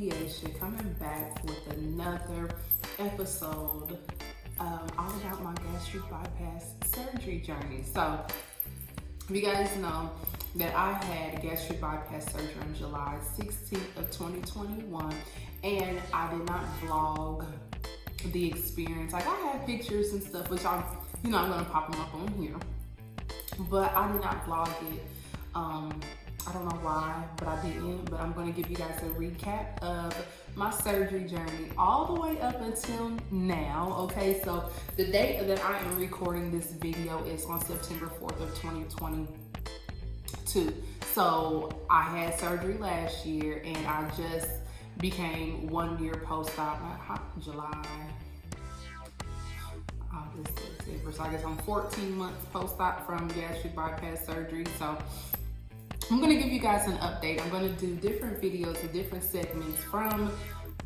Deation, coming back with another episode all about my gastric bypass surgery journey. So, if you guys know that I had gastric bypass surgery on July 16th of 2021, and I did not vlog the experience. Like, I have pictures and stuff, which I'm gonna pop them up on here, but I did not vlog it. I don't know why, but I didn't. But I'm going to give you guys a recap of my surgery journey all the way up until now. Okay, so the date that I am recording this video is on September 4th of 2022. So I had surgery last year, and I just became 1 year post-op, July, August, September. So I guess I'm 14 months post-op from gastric bypass surgery. So I'm going to give you guys an update. I'm going to do different videos and different segments from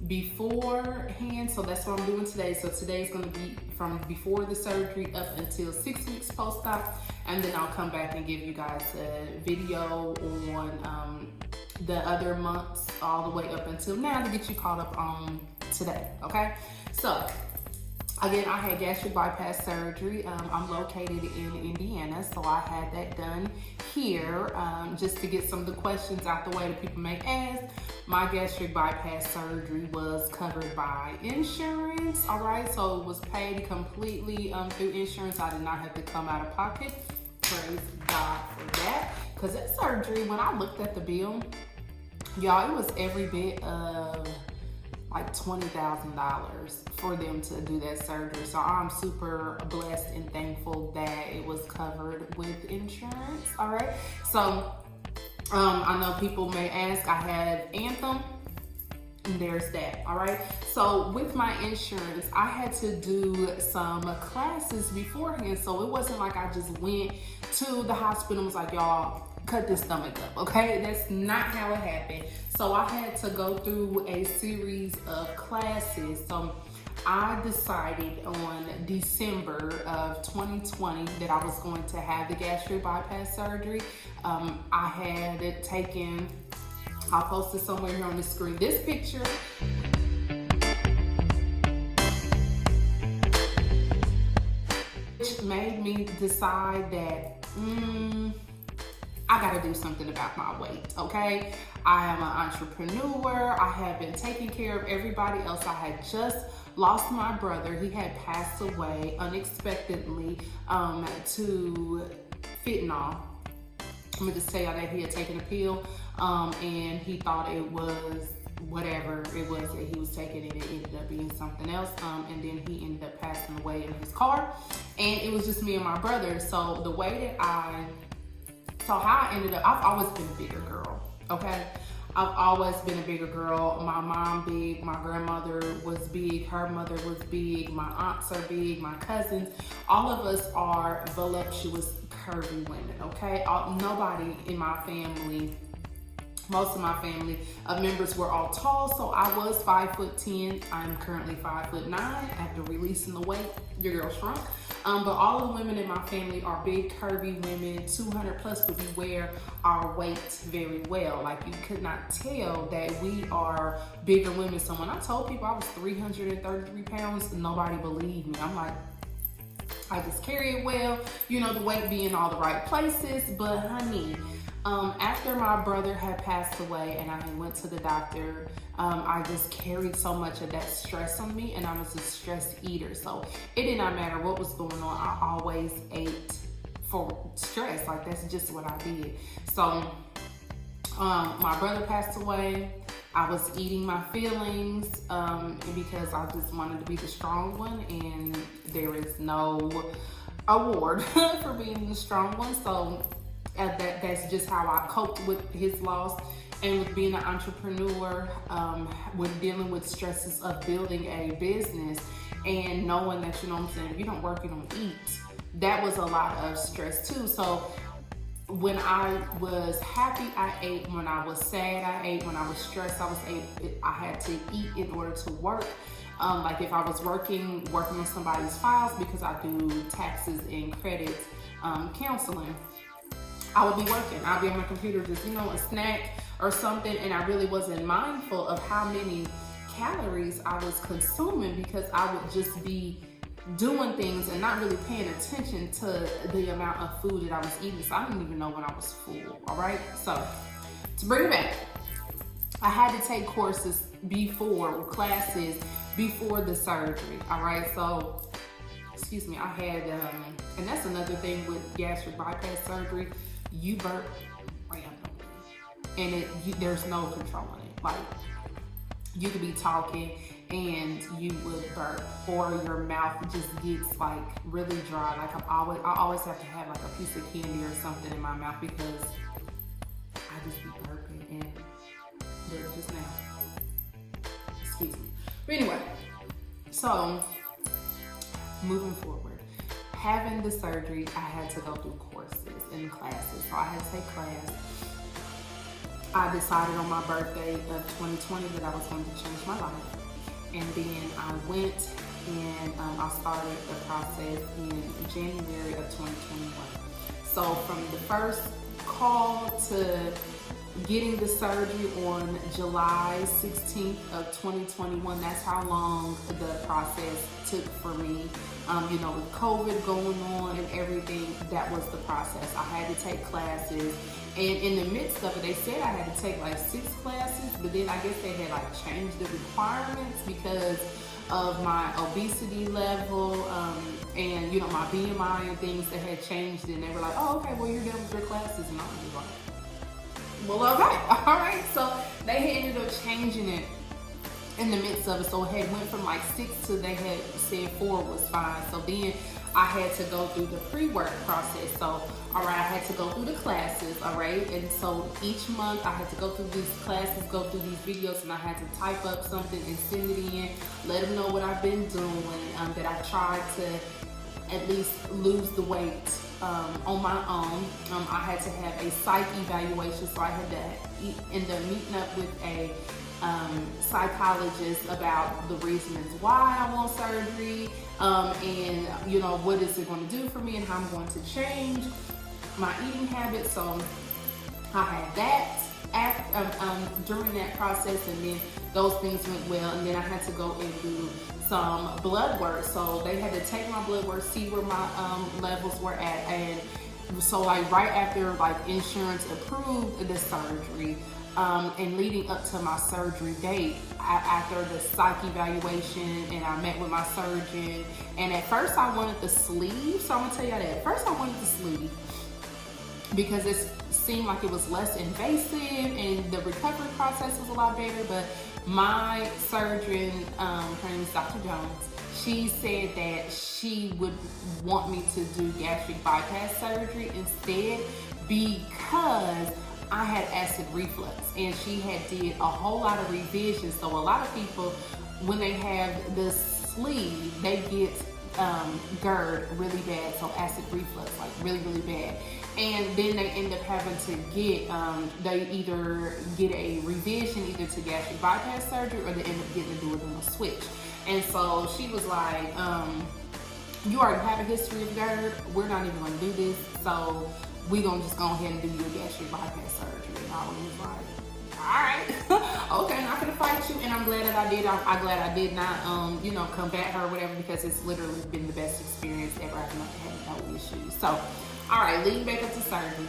beforehand. So that's what I'm doing today. So today's going to be from before the surgery up until 6 weeks post-op. And then I'll come back and give you guys a video on the other months all the way up until now to get you caught up on today. Okay. So again, I had gastric bypass surgery. I'm located in Indiana, so I had that done here just to get some of the questions out the way that people may ask. My gastric bypass surgery was covered by insurance, all right? So it was paid completely through insurance. I did not have to come out of pocket. Praise God for that. Because that surgery, when I looked at the bill, y'all, it was every bit of like $20,000 for them to do that surgery. So I'm super blessed and thankful that it was covered with insurance. All right. So I know people may ask, I have Anthem, and there's that. All right. So with my insurance, I had to do some classes beforehand. So it wasn't like I just went to the hospital and was like, y'all, cut this stomach up, okay? That's not how it happened. So I had to go through a series of classes. So I decided on December of 2020 that I was going to have the gastric bypass surgery. I had it taken, I'll post it somewhere here on the screen, this picture. Which made me decide that, I gotta do something about my weight, okay? I am an entrepreneur. I have been taking care of everybody else. I had just lost my brother. He had passed away unexpectedly to fentanyl. Let me just tell y'all that he had taken a pill and he thought it was whatever it was that he was taking, and it ended up being something else. And then he ended up passing away in his car. And it was just me and my brother. So the way that how I ended up, I've always been a bigger girl, okay? I've always been a bigger girl. My mom big, my grandmother was big, her mother was big, my aunts are big, my cousins. All of us are voluptuous, curvy women, okay? Nobody in my family, most of my family members were all tall, so I was 5'10". I'm currently 5'9". After releasing the weight, your girl shrunk. But all of the women in my family are big, curvy women, 200 plus, but we wear our weight very well. Like, you could not tell that we are bigger women. So when I told people I was 333 pounds, nobody believed me. I'm like, I just carry it well, the weight be in all the right places. But honey, after my brother had passed away and I went to the doctor, I just carried so much of that stress on me, and I was a stress eater. So it did not matter what was going on. I always ate for stress. Like, that's just what I did. So my brother passed away. I was eating my feelings because I just wanted to be the strong one, and there is no award for being the strong one. So that's just how I coped with his loss, and with being an entrepreneur, with dealing with stresses of building a business and knowing that, if you don't work, you don't eat. That was a lot of stress too. So when I was happy, I ate. When I was sad, I ate. When I was stressed, I had to eat in order to work. Like, if I was working on somebody's files, because I do taxes and credit counseling, I would be working. I'd be on my computer just, a snack or something, and I really wasn't mindful of how many calories I was consuming because I would just be doing things and not really paying attention to the amount of food that I was eating. So I didn't even know when I was full, all right? So to bring it back, I had to take classes before the surgery, all right? So, excuse me, I had, and that's another thing with gastric bypass surgery, you burp randomly, and there's no controlling it. Like, you could be talking and you would burp, or your mouth just gets like really dry. Like I always have to have like a piece of candy or something in my mouth because I just be burping and look just now. Excuse me. But anyway, so moving forward, having the surgery, I had to go through courses and classes. So I had to take class. I decided on my birthday of 2020 that I was going to change my life. And then I went and I started the process in January of 2021. So from the first call to getting the surgery on July 16th of 2021, that's how long the process took for me. With COVID going on and everything, that was the process. I had to take classes, and in the midst of it, they said I had to take like 6 classes, but then I guess they had like changed the requirements because of my obesity level, and my BMI and things that had changed, and they were like, oh, okay, well, you're done with your classes, and I was like, well, okay, all right. So they ended up changing it in the midst of it. So it had went from like 6 to they had said 4 was fine. So then I had to go through the pre-work process. So, all right, I had to go through the classes, all right? And so each month I had to go through these classes, go through these videos, and I had to type up something and send it in, let them know what I've been doing, that I tried to at least lose the weight on my own. I had to have a psych evaluation, so I had to end up meeting up with a psychologist about the reasons why I want surgery, and what is it going to do for me and how I'm going to change my eating habits. So I had that during that process, and then those things went well, and then I had to go and do some blood work. So they had to take my blood work, see where my levels were at, and so like right after like insurance approved the surgery, and leading up to my surgery date, after the psych evaluation, and I met with my surgeon, and at first I wanted the sleeve. So I'm gonna tell you that at first I wanted the sleeve because it seemed like it was less invasive and the recovery process was a lot better. But my surgeon, her name is Dr. Jones, she said that she would want me to do gastric bypass surgery instead because I had acid reflux, and she had did a whole lot of revisions. So a lot of people, when they have the sleeve, they get GERD really bad, so acid reflux, like really, really bad. And then they end up having to get, they either get a revision either to gastric bypass surgery, or they end up getting to do it on a switch. And so she was like, you already have a history of GERD, we're not even gonna do this, so we're gonna just go ahead and do your gastric bypass surgery. And I was like, all right, okay, I'm not gonna fight you. And I'm glad that I did. I'm glad I did not, combat her or whatever, because it's literally been the best experience ever. I've not had no issues. So, all right, leading back up to surgery,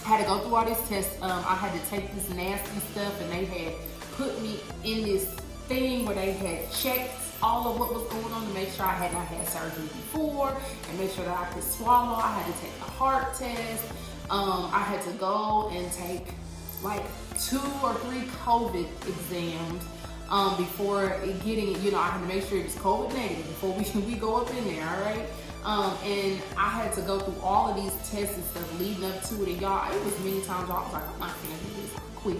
I had to go through all these tests. I had to take this nasty stuff, and they had put me in this thing where they had checked all of what was going on to make sure I had not had surgery before, and make sure that I could swallow. I had to take a heart test. I had to go and take like 2 or 3 COVID exams before getting it. I had to make sure it was COVID negative before we go up in there, all right? And I had to go through all of these tests and stuff leading up to it. And y'all, it was many times I was like, I'm not gonna do this, I quit.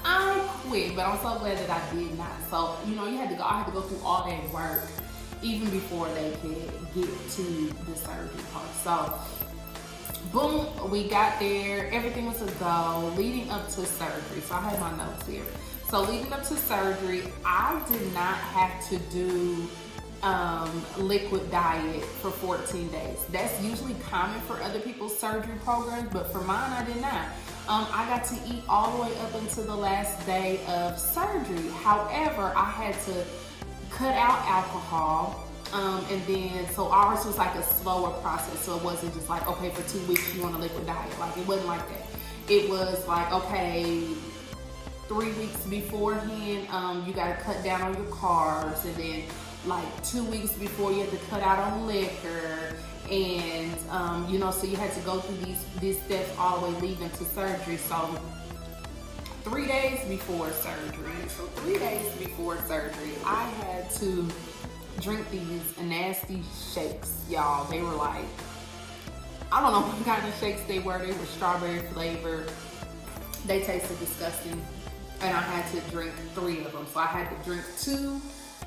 I quit, but I'm so glad that I did not. So, I had to go through all that work even before they could get to the surgery part. So, boom, we got there. Everything was a go leading up to surgery. So I have my notes here. So leading up to surgery, I did not have to do liquid diet for 14 days. That's usually common for other people's surgery programs, but for mine, I did not. I got to eat all the way up until the last day of surgery. However, I had to cut out alcohol. And then, so ours was like a slower process. So it wasn't just like, okay, for 2 weeks you on a liquid diet. Like, it wasn't like that. It was like, okay, 3 weeks beforehand, you got to cut down on your carbs. And then like 2 weeks before, you had to cut out on liquor. And, so you had to go through these steps all the way leading to surgery. So 3 days before surgery, I had to drink these nasty shakes, y'all. They were like, I don't know what kind of shakes they were. They were strawberry flavored. They tasted disgusting. And I had to drink 3 of them. So I had to drink 2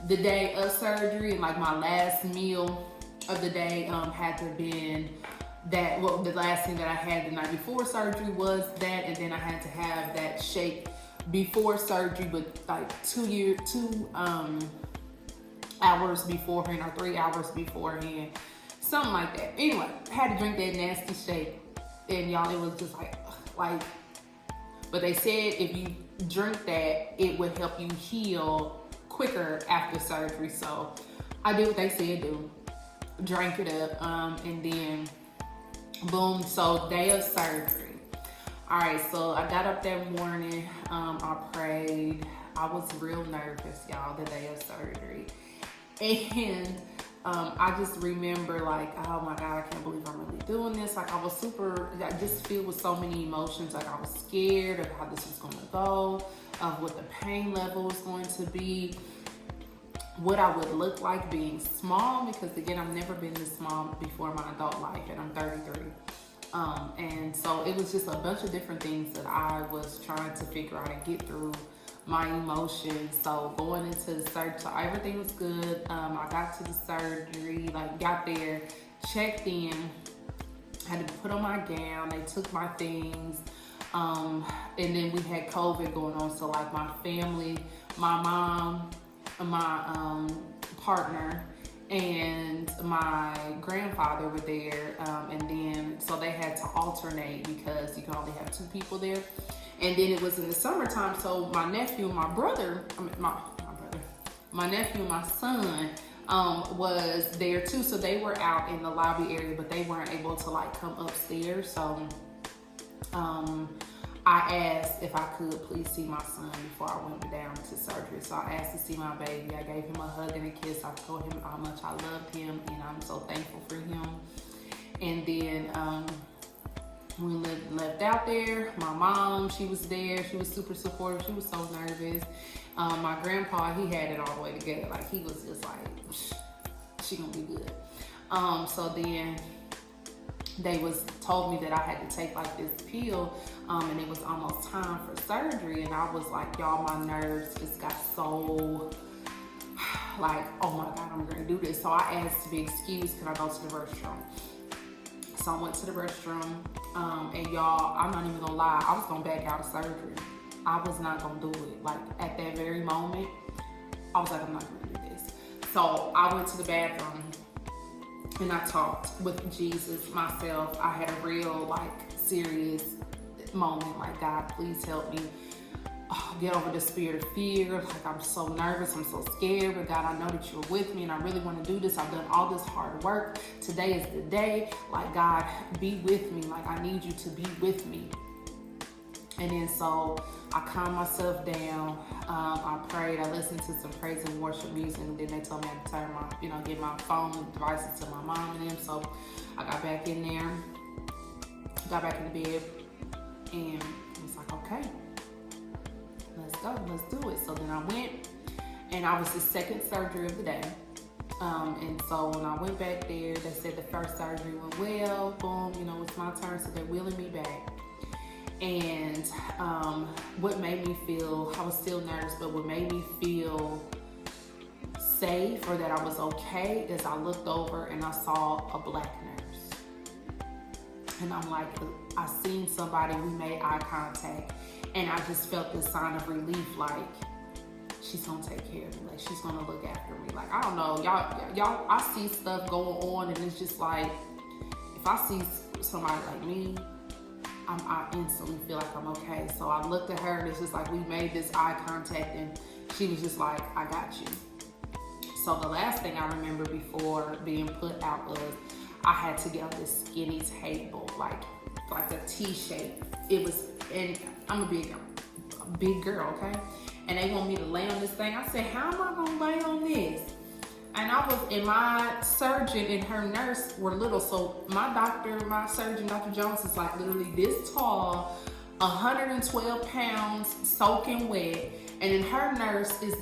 the day of surgery, and like my last meal of the day had to have been that. Well, the last thing that I had the night before surgery was that, and then I had to have that shake before surgery, but like 2 hours beforehand or 3 hours beforehand, something like that. Anyway, I had to drink that nasty shake, and y'all, it was just like, but they said if you drink that, it would help you heal quicker after surgery. So I did what they said do, drank it up, and then boom. So day of surgery. All right, so I got up that morning, I prayed. I was real nervous, y'all, the day of surgery. And I just remember like, oh my God, I can't believe I'm really doing this. Like, I just filled with so many emotions. Like, I was scared of how this was gonna go, of what the pain level was going to be, what I would look like being small, because again, I've never been this small before in my adult life, and I'm 33. And so it was just a bunch of different things that I was trying to figure out and get through my emotions. So going into the surgery, so everything was good. I got to the surgery, like got there, checked in, had to put on my gown, they took my things, and then we had COVID going on. So like my family, my mom, my partner, and my grandfather were there, and then so they had to alternate because you can only have 2 people there. And then it was in the summertime, so my nephew and my nephew and my son was there too. So they were out in the lobby area, but they weren't able to like come upstairs. So I asked if I could please see my son before I went down to surgery. So I asked to see my baby. I gave him a hug and a kiss. I told him how much I loved him, and I'm so thankful for him. And then we left out there. My mom, she was there. She was super supportive. She was so nervous. My grandpa, he had it all the way together. Like, he was just like, she gonna be good. So then they told me that I had to take like this pill, and it was almost time for surgery. And I was like, y'all, my nerves just got so like, oh my God, I'm gonna do this. So I asked to be excused, can I go to the restroom? So I went to the restroom, and y'all, I'm not even gonna lie, I was gonna back out of surgery. I was not gonna do it. Like, at that very moment, I was like, I'm not gonna do this. So I went to the bathroom and I talked with Jesus, myself. I had a real, like, serious moment. Like, God, please help me get over the spirit of fear. Like, I'm so nervous, I'm so scared, but God, I know that you're with me and I really want to do this. I've done all this hard work. Today is the day. Like, God, be with me. Like, I need you to be with me. And then so I calmed myself down. I prayed. I listened to some praise and worship music. And then they told me I had to turn my, get my phone devices to my mom and them. So I got back in there, got back in the bed, and it was like, okay, let's go, let's do it. So then I went, and I was the second surgery of the day. And so when I went back there, they said the first surgery went well. Boom, it's my turn. So they're wheeling me back. And what made me feel, I was still nervous, but what made me feel safe or that I was okay is I looked over and I saw a black nurse. And I'm like, I seen somebody, we made eye contact, and I just felt this sign of relief, like, she's gonna take care of me, like, she's gonna look after me. Like, I don't know, y'all, I see stuff going on, and it's just like, if I see somebody like me, I instantly feel like I'm okay. So I looked at her and it's just like we made this eye contact and she was just like, I got you. So the last thing I remember before being put out was I had to get on this skinny table, like a T shape. It was, and I'm a big girl, okay? And they want me to lay on this thing. I said, how am I gonna lay on this? And my surgeon and her nurse were little. So my surgeon, Dr. Jones, is like literally this tall, 112 pounds, soaking wet. And then her nurse is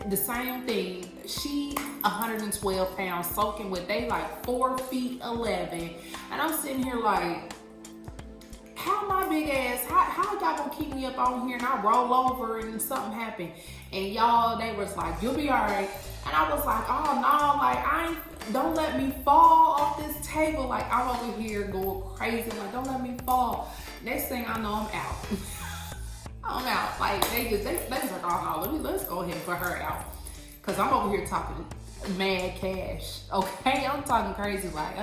the same thing. She 112 pounds, soaking wet. They like 4'11". And I'm sitting here like, how my big ass, how y'all gonna keep me up on here and I roll over and something happen? And y'all, they was like, you'll be all right. And I was like, oh no, like don't let me fall off this table. Like I'm over here going crazy, like don't let me fall. Next thing I know, I'm out. I'm out. Like they was like, oh no, let's go ahead and put her out. Cause I'm over here talking mad cash. Okay, I'm talking crazy like,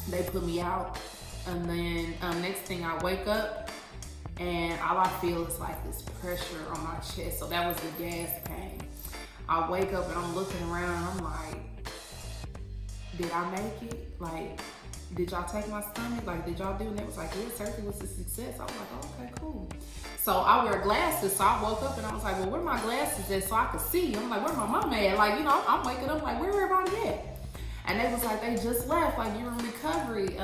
They put me out. And then next thing I wake up and all I feel is like this pressure on my chest. So that was the gas pain. I wake up and I'm looking around and I'm like, did I make it? Like, did y'all take my stomach? Like, did y'all do? And they was like, yeah, surgery was a success. I was like, oh, okay, cool. So I wear glasses. So I woke up and I was like, well, where my glasses at so I could see? I'm like, where my mama at? Like, you know, I'm waking up like, where everybody at? And they was like, they just left. Like, you're in recovery.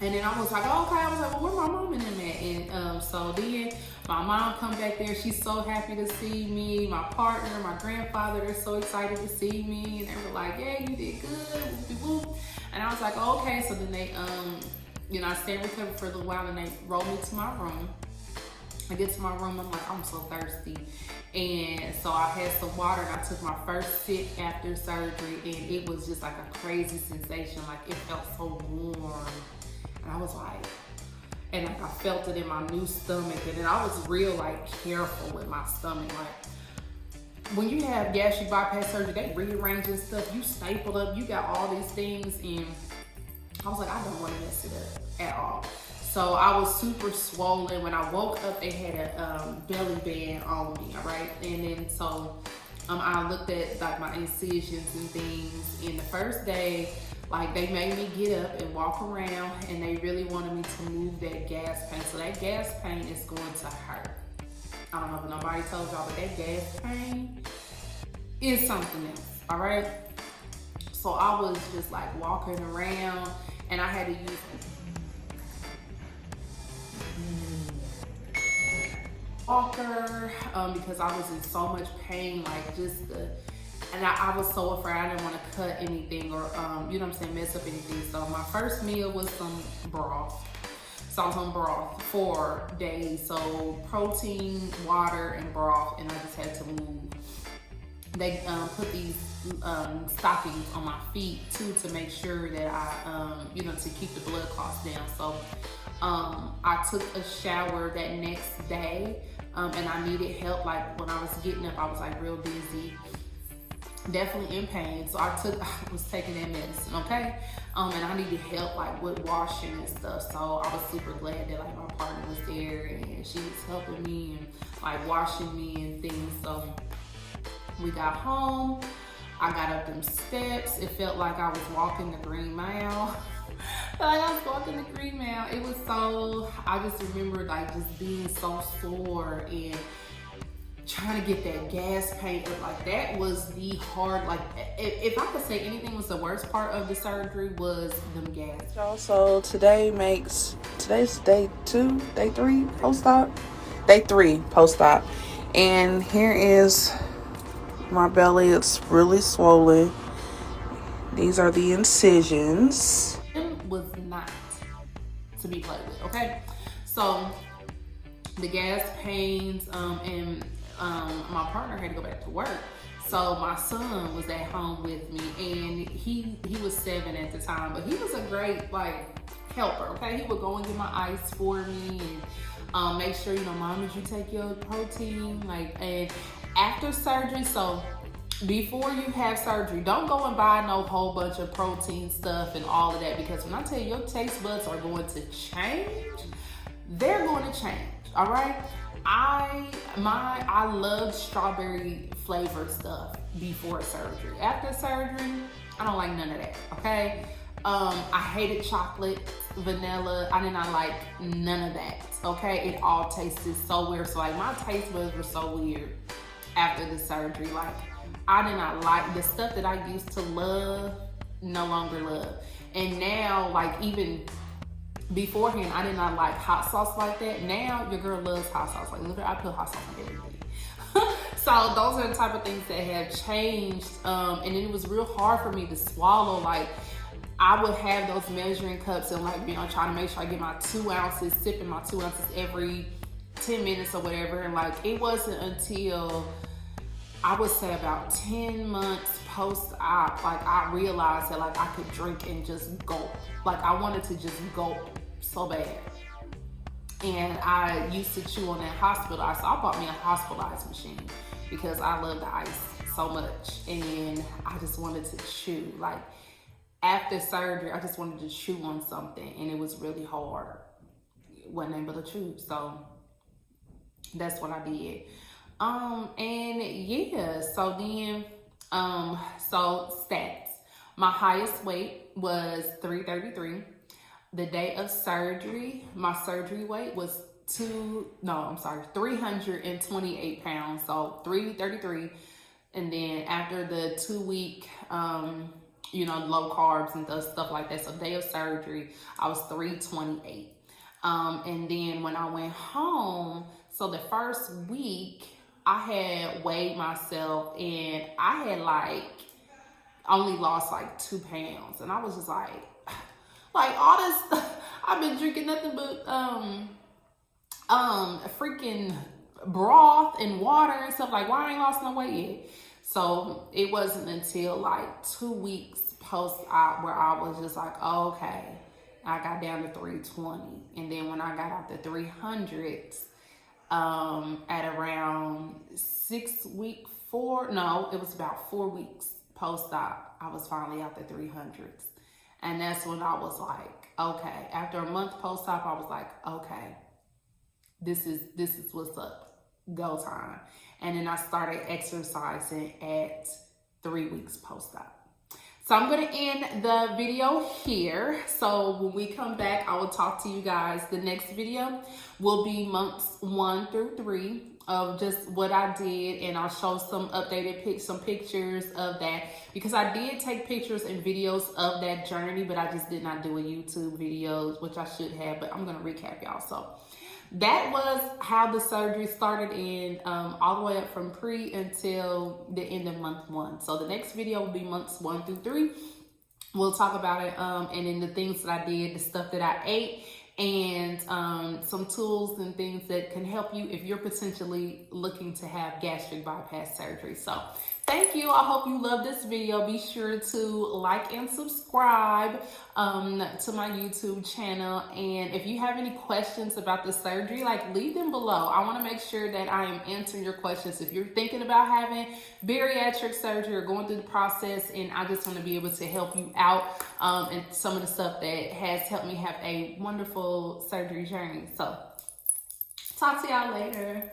And then I was like, oh, okay. I was like, well, where my mom and them at? And so then my mom come back there. She's so happy to see me. My partner, my grandfather, they're so excited to see me. And they were like, yeah, you did good. Whoop-de-whoop. And I was like, oh, okay. So then they, I stayed in recovery for a little while and they rolled me to my room. I get to my room, I'm like, I'm so thirsty. And so I had some water and I took my first sip after surgery and it was just like a crazy sensation. Like it felt so warm. And I was like, and like I felt it in my new stomach. And then I was real like careful with my stomach. Like when you have gastric bypass surgery, they rearranging stuff. You stapled up, you got all these things. And I was like, I don't want to mess it up at all. So I was super swollen. When I woke up, they had a belly band on me, all right? And then so I looked at like my incisions and things. And the first day, like they made me get up and walk around and they really wanted me to move that gas pain. So that gas pain is going to hurt. I don't know if nobody told y'all, but that gas pain is something else, all right? So I was just like walking around and I had to use walker because I was in so much pain, like just and I was so afraid I didn't want to cut anything or you know what I'm saying, mess up anything. So my first meal was some broth. So I was on broth 4 days. So protein, water, and broth, and I just had to move. They put these stockings on my feet too to make sure that I, to keep the blood clots down. So I took a shower that next day and I needed help. Like when I was getting up, I was like real dizzy, definitely in pain. So I was taking that medicine, okay? And I needed help like with washing and stuff. So I was super glad that like my partner was there and she was helping me and like washing me and things. So we got home, I got up them steps. It felt like I was walking the Green Mile. Like I was walking the Green Mile. It was so, I just remember like just being so sore and trying to get that gas pain up. Like that was the hard, like if I could say anything was the worst part of the surgery was them gas. So today's day 2, day 3 post-op, day 3 post-op. And here is my belly. It's really swollen. These are the incisions. It was not to be played with, okay? So the gas pains and my partner had to go back to work. So my son was at home with me and he was 7 at the time, but he was a great like helper, okay? He would go and get my ice for me and make sure, Mom, did you take your protein? Like, and after surgery, so before you have surgery, don't go and buy no whole bunch of protein stuff and all of that, because when I tell you your taste buds are going to change, they're going to change. All right. I loved strawberry flavored stuff before surgery. After surgery, I don't like none of that. Okay. I hated chocolate, vanilla. I did not like none of that. Okay. It all tasted so weird. So like my taste buds were so weird after the surgery. Like I did not like the stuff that I used to love, no longer love. And now, like even beforehand, I did not like hot sauce like that. Now your girl loves hot sauce. Like look, I put hot sauce on everything. So those are the type of things that have changed. And it was real hard for me to swallow. Like I would have those measuring cups and like, trying to make sure I get my 2 ounces, sipping my 2 ounces every 10 minutes or whatever. And like, it wasn't until I would say about 10 months post-op, like I realized that like I could drink and just gulp. Like I wanted to just gulp so bad. And I used to chew on that hospitalized. So I bought me a hospitalized machine because I love the ice so much. And I just wanted to chew. Like after surgery, I just wanted to chew on something. And it was really hard. Wasn't able to chew. So that's what I did. And yeah, so then, so stats. My highest weight was 333. The day of surgery, my surgery weight was 328 pounds. So 333. And then after the 2 week, low carbs and stuff like that. So day of surgery, I was 328. And then when I went home, so the first week, I had weighed myself and I had like only lost like 2 pounds. And I was just like all this stuff, I've been drinking nothing but freaking broth and water and stuff. Like, why I ain't lost no weight yet? So it wasn't until like 2 weeks post-op where I was just like, oh, okay, I got down to 320. And then when I got out the 300s, at around 6 week, it was about 4 weeks post-op, I was finally out the 300s. And that's when I was like, okay, after a month post-op, I was like, okay, this is what's up, go time. And then I started exercising at 3 weeks post-op. So I'm going to end the video here. So when we come back, I will talk to you guys. The next video will be months 1 through 3 of just what I did. And I'll show some updated pictures of that, because I did take pictures and videos of that journey, but I just did not do a YouTube video, which I should have, but I'm going to recap y'all. So that was how the surgery started in all the way up from pre until the end of month 1. So the next video will be months 1 through 3. We'll talk about it and then the things that I did, the stuff that I ate, and some tools and things that can help you if you're potentially looking to have gastric bypass surgery. So thank you. I hope you love this video. Be sure to like and subscribe to my YouTube channel. And if you have any questions about the surgery, like leave them below. I want to make sure that I am answering your questions. If you're thinking about having bariatric surgery or going through the process, and I just want to be able to help you out and some of the stuff that has helped me have a wonderful surgery journey. So talk to y'all later.